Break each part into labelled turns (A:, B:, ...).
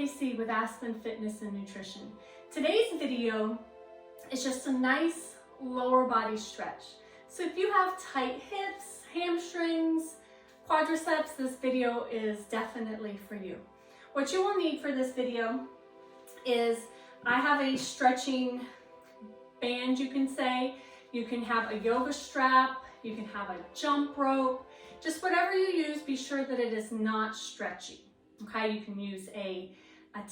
A: Stacie with Aspen Fitness and Nutrition. Today's video is just a nice lower body stretch. So if you have tight hips, hamstrings, quadriceps, this video is definitely for you. What you will need for this video is, I have a stretching band, you can say. You can have a yoga strap, you can have a jump rope, just whatever you use, be sure that it is not stretchy. Okay, you can use a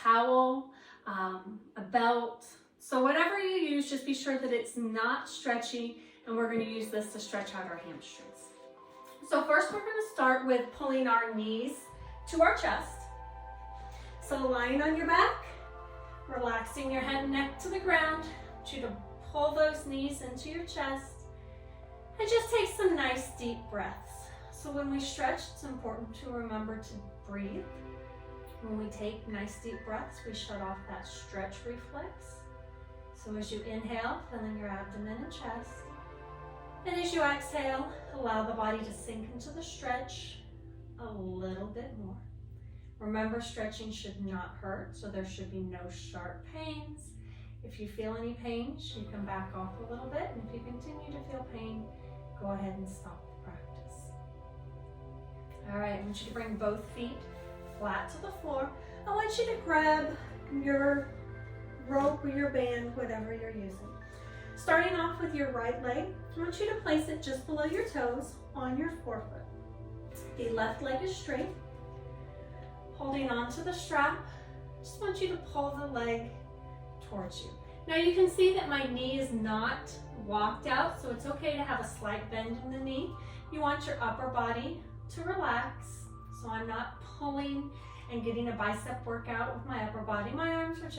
A: towel, a belt. So whatever you use, just be sure that it's not stretchy, and we're going to use this to stretch out our hamstrings. So first we're going to start with pulling our knees to our chest. So lying on your back, relaxing your head and neck to the ground. I want you to pull those knees into your chest and just take some nice deep breaths. So when we stretch, it's important to remember to breathe. When we take nice deep breaths, we shut off that stretch reflex. So as you inhale, filling your abdomen and chest. And as you exhale, allow the body to sink into the stretch a little bit more. Remember, stretching should not hurt, so there should be no sharp pains. If you feel any pains, you can back off a little bit. And if you continue to feel pain, go ahead and stop the practice. All right, I want you to bring both feet flat to the floor. I want you to grab your rope or your band, whatever you're using. Starting off with your right leg, I want you to place it just below your toes on your forefoot. The left leg is straight. Holding onto the strap, just want you to pull the leg towards you. Now you can see that my knee is not walked out, so it's okay to have a slight bend in the knee. You want your upper body to relax, so I'm not pulling and getting a bicep workout with my upper body. My arms are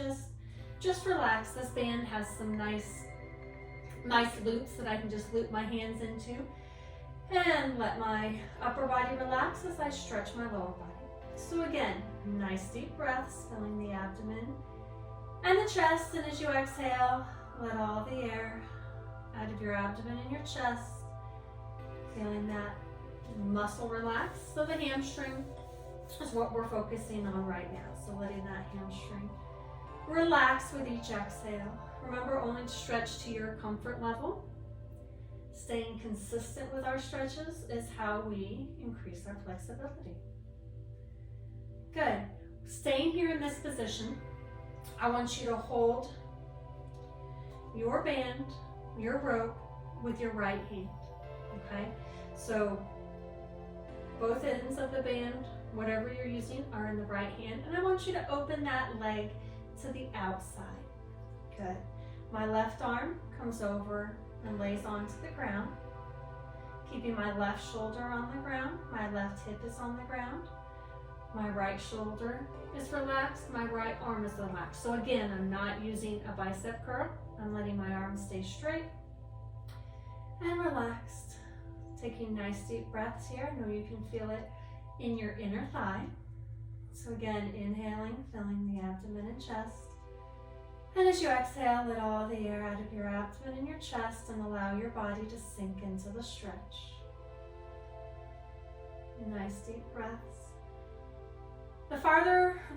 A: just relaxed. This band has some nice loops that I can just loop my hands into, and let my upper body relax as I stretch my lower body. So again, nice deep breaths, filling the abdomen and the chest, and as you exhale, let all the air out of your abdomen and your chest, feeling that muscle relax. So the hamstring is what we're focusing on right now. So letting that hamstring relax with each exhale. Remember, only to stretch to your comfort level. Staying consistent with our stretches is how we increase our flexibility. Good. Staying here in this position, I want you to hold your band, your rope, with your right hand, okay? So both ends of the band, whatever you're using, are in the right hand, and I want you to open that leg to the outside. Good. My left arm comes over and lays onto the ground, keeping my left shoulder on the ground. My left hip is on the ground. My right shoulder is relaxed. My right arm is relaxed. So again, I'm not using a bicep curl. I'm letting my arms stay straight and relaxed. Taking nice deep breaths here. I know you can feel it in your inner thigh. So again, inhaling, filling the abdomen and chest. And as you exhale, let all the air out of your abdomen and your chest, and allow your body to sink into the stretch. Nice deep breaths.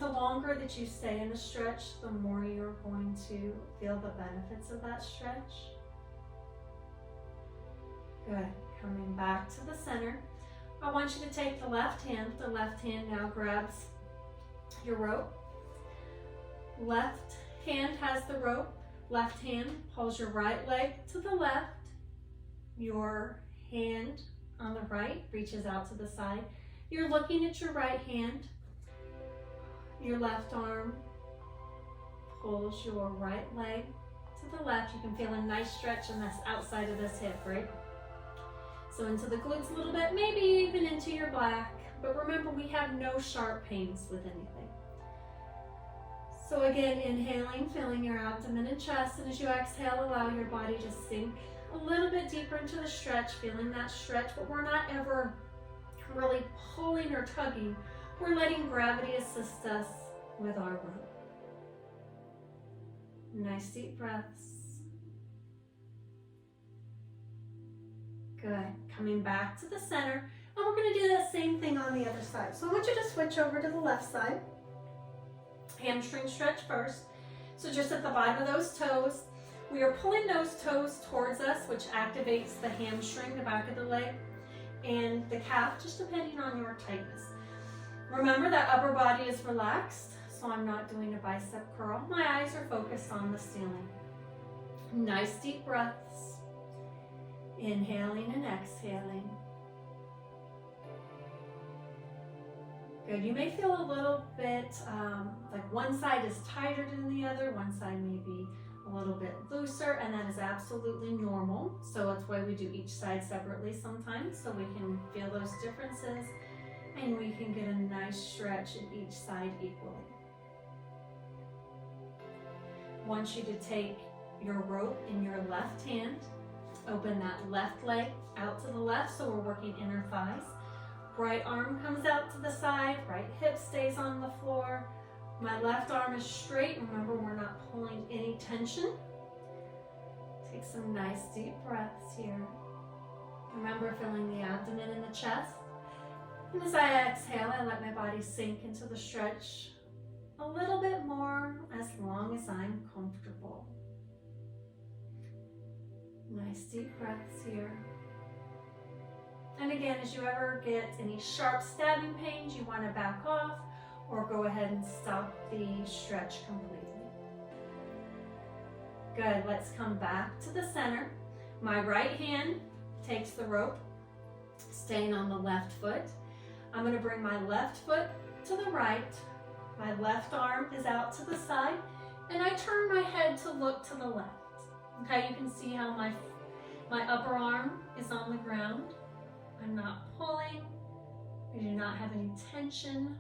A: The longer that you stay in the stretch, the more you're going to feel the benefits of that stretch. Good. Coming back to the center. I want you to take the left hand. The left hand now grabs your rope. Left hand has the rope. Left hand pulls your right leg to the left. Your hand on the right reaches out to the side. You're looking at your right hand. Your left arm pulls your right leg to the left. You can feel a nice stretch on this outside of this hip, right? So into the glutes a little bit, maybe even into your back. But remember, we have no sharp pains with anything. So again, inhaling, filling your abdomen and chest, and as you exhale, allow your body to sink a little bit deeper into the stretch, feeling that stretch, but we're not ever really pulling or tugging. We're letting gravity assist us with our rope. Nice deep breaths. Good. Coming back to the center, and we're going to do that same thing on the other side. So I want you to switch over to the left side. hamstring stretch first. So just at the bottom of those toes, we are pulling those toes towards us, which activates the hamstring, the back of the leg, and the calf, just depending on your tightness. Remember that upper body is relaxed, so I'm not doing a bicep curl. My eyes are focused on the ceiling. Nice deep breaths. Inhaling and exhaling. Good. You may feel a little bit like one side is tighter than the other, one side may be a little bit looser, and that is absolutely normal. So that's why we do each side separately sometimes, so we can feel those differences and we can get a nice stretch in each side equally. I want you to take your rope in your left hand, open that left leg out to the left, so we're working inner thighs. Right arm comes out to the side, right hip stays on the floor. My left arm is straight. Remember, we're not pulling any tension. Take some nice deep breaths here. Remember feeling the abdomen and the chest. And as I exhale, I let my body sink into the stretch a little bit more, as long as I'm comfortable. Nice deep breaths here. And again, as you ever get any sharp stabbing pains, you want to back off or go ahead and stop the stretch completely. Good, let's come back to the center. My right hand takes the rope, staying on the left foot. I'm going to bring my left foot to the right. My left arm is out to the side, and I turn my head to look to the left. Okay, you can see how my upper arm is on the ground. I'm not pulling. I do not have any tension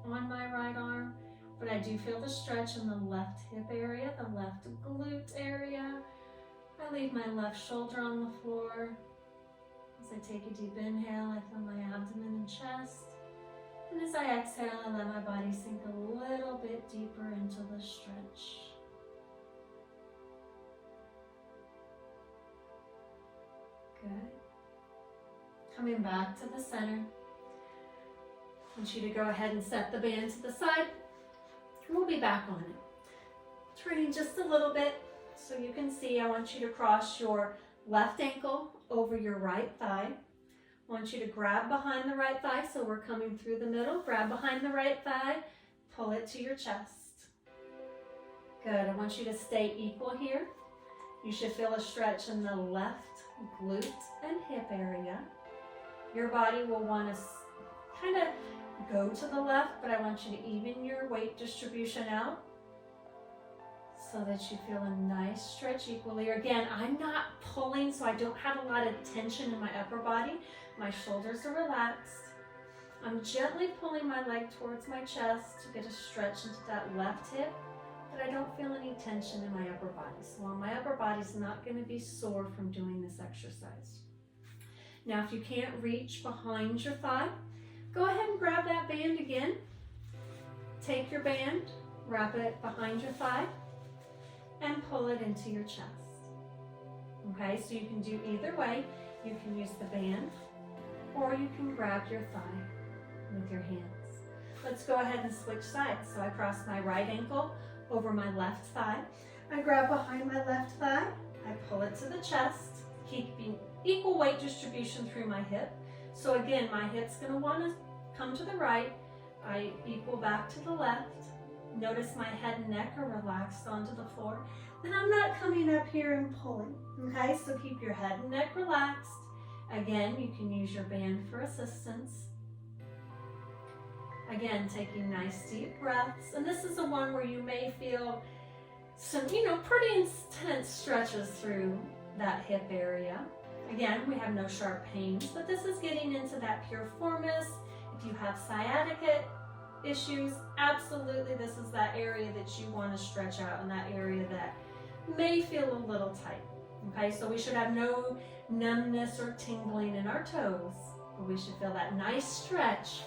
A: on my right arm, but I do feel the stretch in the left hip area, the left glute area. I leave my left shoulder on the floor. As I take a deep inhale, I feel my abdomen and chest. And as I exhale, I let my body sink a little bit deeper into the stretch. Good. Coming back to the center. I want you to go ahead and set the band to the side. We'll be back on it. Turning just a little bit so you can see, I want you to cross your left ankle over your right thigh. I want you to grab behind the right thigh, so we're coming through the middle. Grab behind the right thigh, pull it to your chest. Good, I want you to stay equal here. You should feel a stretch in the left glute and hip area. Your body will want to kind of go to the left, but I want you to even your weight distribution out so that you feel a nice stretch equally. Again, I'm not pulling, so I don't have a lot of tension in my upper body. My shoulders are relaxed. I'm gently pulling my leg towards my chest to get a stretch into that left hip, but I don't feel any tension in my upper body. So my upper body's not going to be sore from doing this exercise. Now, if you can't reach behind your thigh, go ahead and grab that band again. Take your band, wrap it behind your thigh, and pull it into your chest. Okay, so you can do either way. You can use the band, or you can grab your thigh with your hands. Let's go ahead and switch sides. So I cross my right ankle over my left thigh. I grab behind my left thigh. I pull it to the chest, keeping equal weight distribution through my hip. So again, my hip's going to want to come to the right. I equal back to the left. Notice my head and neck are relaxed onto the floor. Then I'm not coming up here and pulling. Okay, so keep your head and neck relaxed. Again, you can use your band for assistance. Again, taking nice deep breaths. And this is the one where you may feel some, pretty intense stretches through that hip area. Again, we have no sharp pains, but this is getting into that piriformis. If you have sciatica issues, absolutely this is that area that you want to stretch out, and that area that may feel a little tight. Okay, so we should have no numbness or tingling in our toes, but we should feel that nice stretch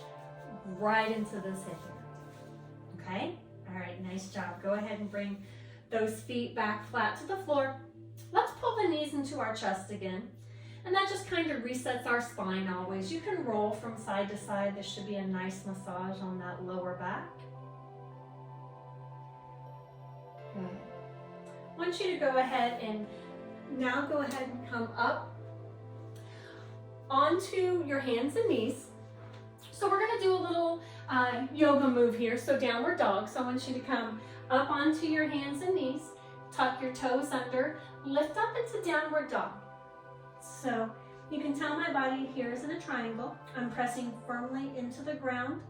A: right into this hip area. Okay, all right, nice job. Go ahead and bring those feet back flat to the floor. Let's pull the knees into our chest again. And that just kind of resets our spine always. You can roll from side to side. This should be a nice massage on that lower back. want you to go ahead and now go ahead and come up onto your hands and knees. So we're going to do a little yoga move here, so downward dog. So I want you to come up onto your hands and knees, tuck your toes under, lift up into downward dog. So you can tell my body here is in a triangle. I'm pressing firmly into the ground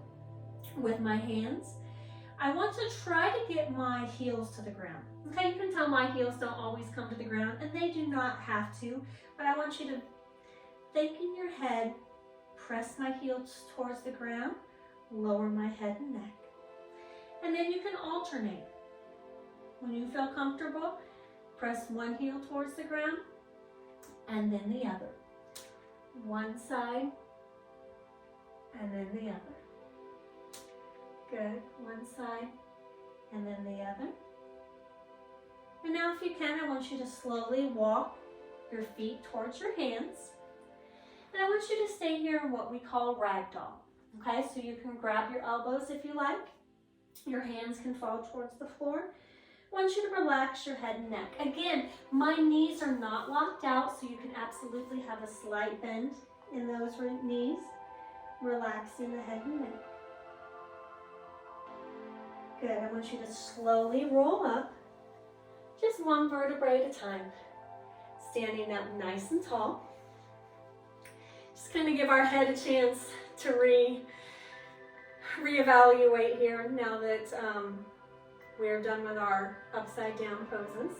A: with my hands. I want to try to get my heels to the ground. Okay, you can tell my heels don't always come to the ground, and they do not have to, but I want you to think in your head, press my heels towards the ground, lower my head and neck. And then you can alternate. When you feel comfortable, press one heel towards the ground and then the other. One side and then the other. Good. One side and then the other. And now if you can, I want you to slowly walk your feet towards your hands. And I want you to stay here in what we call ragdoll. Okay, so you can grab your elbows if you like. Your hands can fall towards the floor. I want you to relax your head and neck. Again, my knees are not locked out, so you can absolutely have a slight bend in those knees, relaxing the head and neck. Good, I want you to slowly roll up, just one vertebrae at a time. Standing up nice and tall. Just kind of give our head a chance to reevaluate here now that we're done with our upside down poses.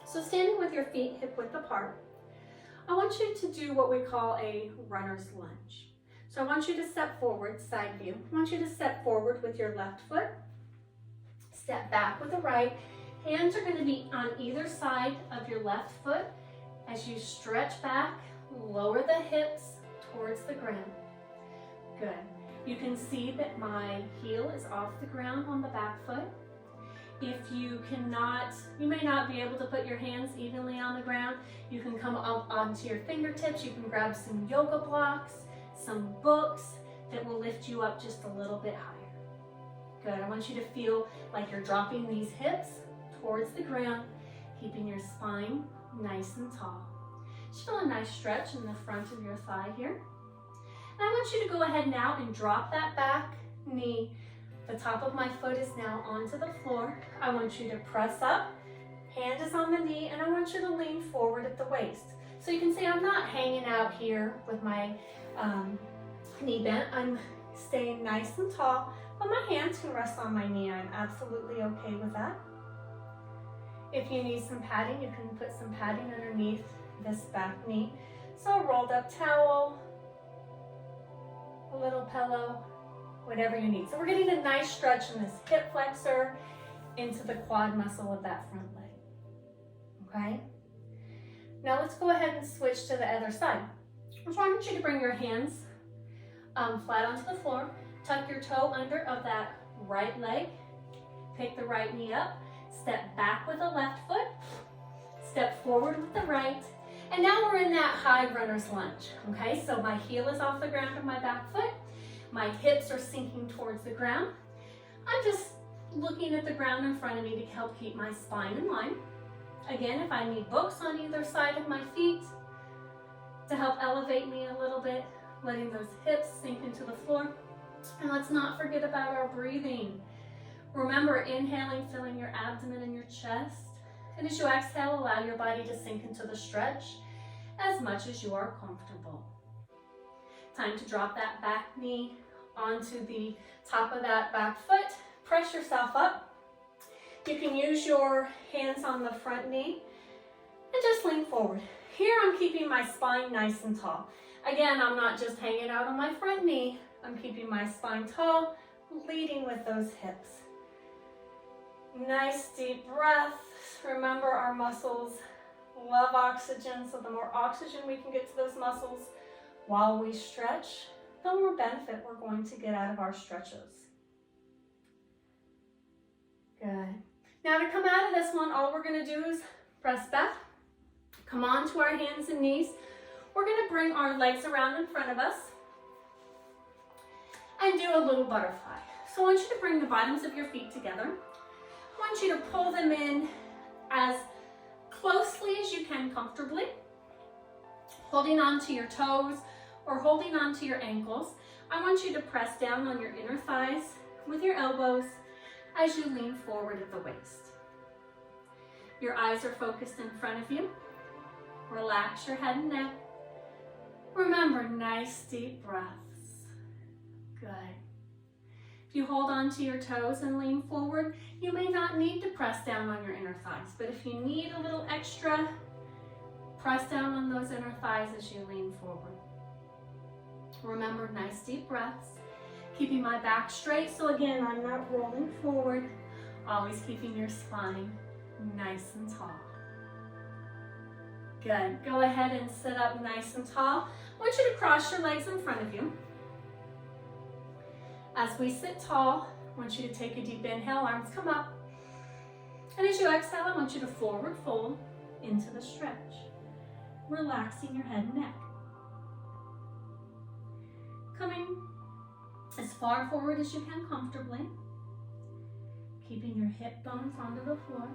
A: So standing with your feet hip width apart, I want you to do what we call a runner's lunge. So I want you to step forward, side view. I want you to step forward with your left foot, step back with the right. Hands are going to be on either side of your left foot. As you stretch back, lower the hips towards the ground. Good. You can see that my heel is off the ground on the back foot. If you cannot, you may not be able to put your hands evenly on the ground, you can come up onto your fingertips. You can grab some yoga blocks, some books that will lift you up just a little bit higher. Good. I want you to feel like you're dropping these hips towards the ground, keeping your spine nice and tall. Just feel a nice stretch in the front of your thigh here. And I want you to go ahead now and drop that back knee. The top of my foot is now onto the floor. I want you to press up, hand is on the knee, and I want you to lean forward at the waist. So you can see I'm not hanging out here with my knee bent. I'm staying nice and tall, but my hands can rest on my knee. I'm absolutely okay with that. If you need some padding, you can put some padding underneath this back knee. So a rolled up towel, a little pillow, whatever you need. So we're getting a nice stretch in this hip flexor into the quad muscle of that front leg. Okay? Now let's go ahead and switch to the other side. I want you to bring your hands flat onto the floor, tuck your toe under of that right leg, pick the right knee up, step back with the left foot, step forward with the right, and now we're in that high runner's lunge. Okay, so my heel is off the ground of my back foot, my hips are sinking towards the ground. I'm just looking at the ground in front of me to help keep my spine in line. Again, if I need books on either side of my feet to help elevate me a little bit, letting those hips sink into the floor. And let's not forget about our breathing. Remember, inhaling, filling your abdomen and your chest. And as you exhale, allow your body to sink into the stretch as much as you are comfortable. Time to drop that back knee onto the top of that back foot. Press yourself up. You can use your hands on the front knee and just lean forward. Here I'm keeping my spine nice and tall. Again, I'm not just hanging out on my front knee. I'm keeping my spine tall, leading with those hips. Nice deep breath. Remember, our muscles love oxygen, so the more oxygen we can get to those muscles while we stretch, the more benefit we're going to get out of our stretches. Good. Now to come out of this one, all we're going to do is press back, come on to our hands and knees. We're going to bring our legs around in front of us and do a little butterfly. So I want you to bring the bottoms of your feet together. I want you to pull them in as closely as you can comfortably, holding onto your toes or holding onto your ankles. I want you to press down on your inner thighs with your elbows as you lean forward at the waist. Your eyes are focused in front of you. Relax your head and neck. Remember, nice deep breaths. Good. If you hold on to your toes and lean forward, you may not need to press down on your inner thighs, but if you need a little extra, press down on those inner thighs as you lean forward. Remember, nice deep breaths. Keeping my back straight, so again, I'm not rolling forward. Always keeping your spine nice and tall. Good. Go ahead and sit up nice and tall. I want you to cross your legs in front of you. As we sit tall, I want you to take a deep inhale, arms come up. And as you exhale, I want you to forward fold into the stretch, relaxing your head and neck. Coming as far forward as you can comfortably, keeping your hip bones onto the floor.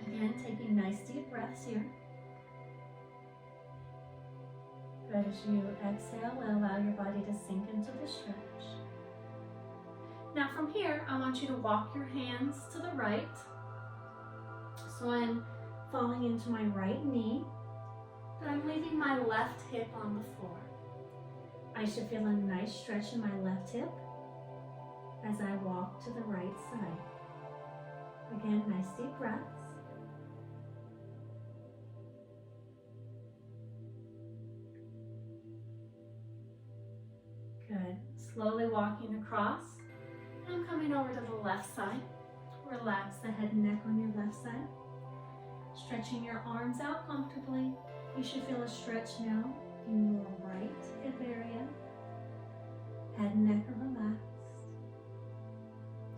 A: Again, taking nice deep breaths here. Good. As you exhale, allow your body to sink into the stretch. Now from here, I want you to walk your hands to the right. So I'm falling into my right knee, but I'm leaving my left hip on the floor. I should feel a nice stretch in my left hip as I walk to the right side. Again, nice deep breaths. Good. Slowly walking across. I'm coming over to the left side. Relax the head and neck on your left side. Stretching your arms out comfortably. You should feel a stretch now in your right hip area. Head and neck are relaxed.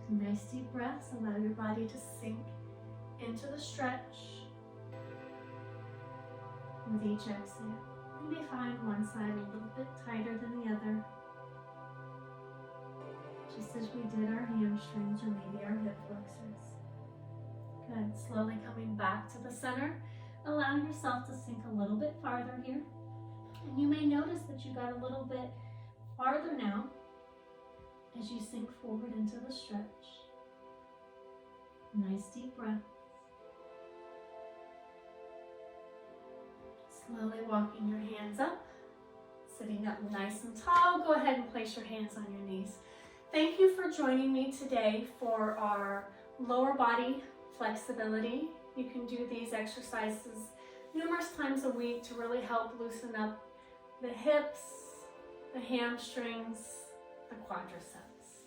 A: Nice deep breaths. Allow your body to sink into the stretch. With each exhale, you may find one side a little bit tighter than the other, just as we did our hamstrings or maybe our hip flexors. Good. Slowly coming back to the center. Allow yourself to sink a little bit farther here. And you may notice that you got a little bit farther now as you sink forward into the stretch. Nice deep breath. Slowly walking your hands up, sitting up nice and tall. Go ahead and place your hands on your knees. Thank you for joining me today for our lower body flexibility. You can do these exercises numerous times a week to really help loosen up the hips, the hamstrings, the quadriceps.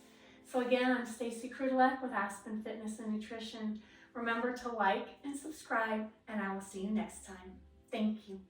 A: So again, I'm Stacie Krutilek with Aspen Fitness and Nutrition. Remember to like and subscribe, and I will see you next time. Thank you.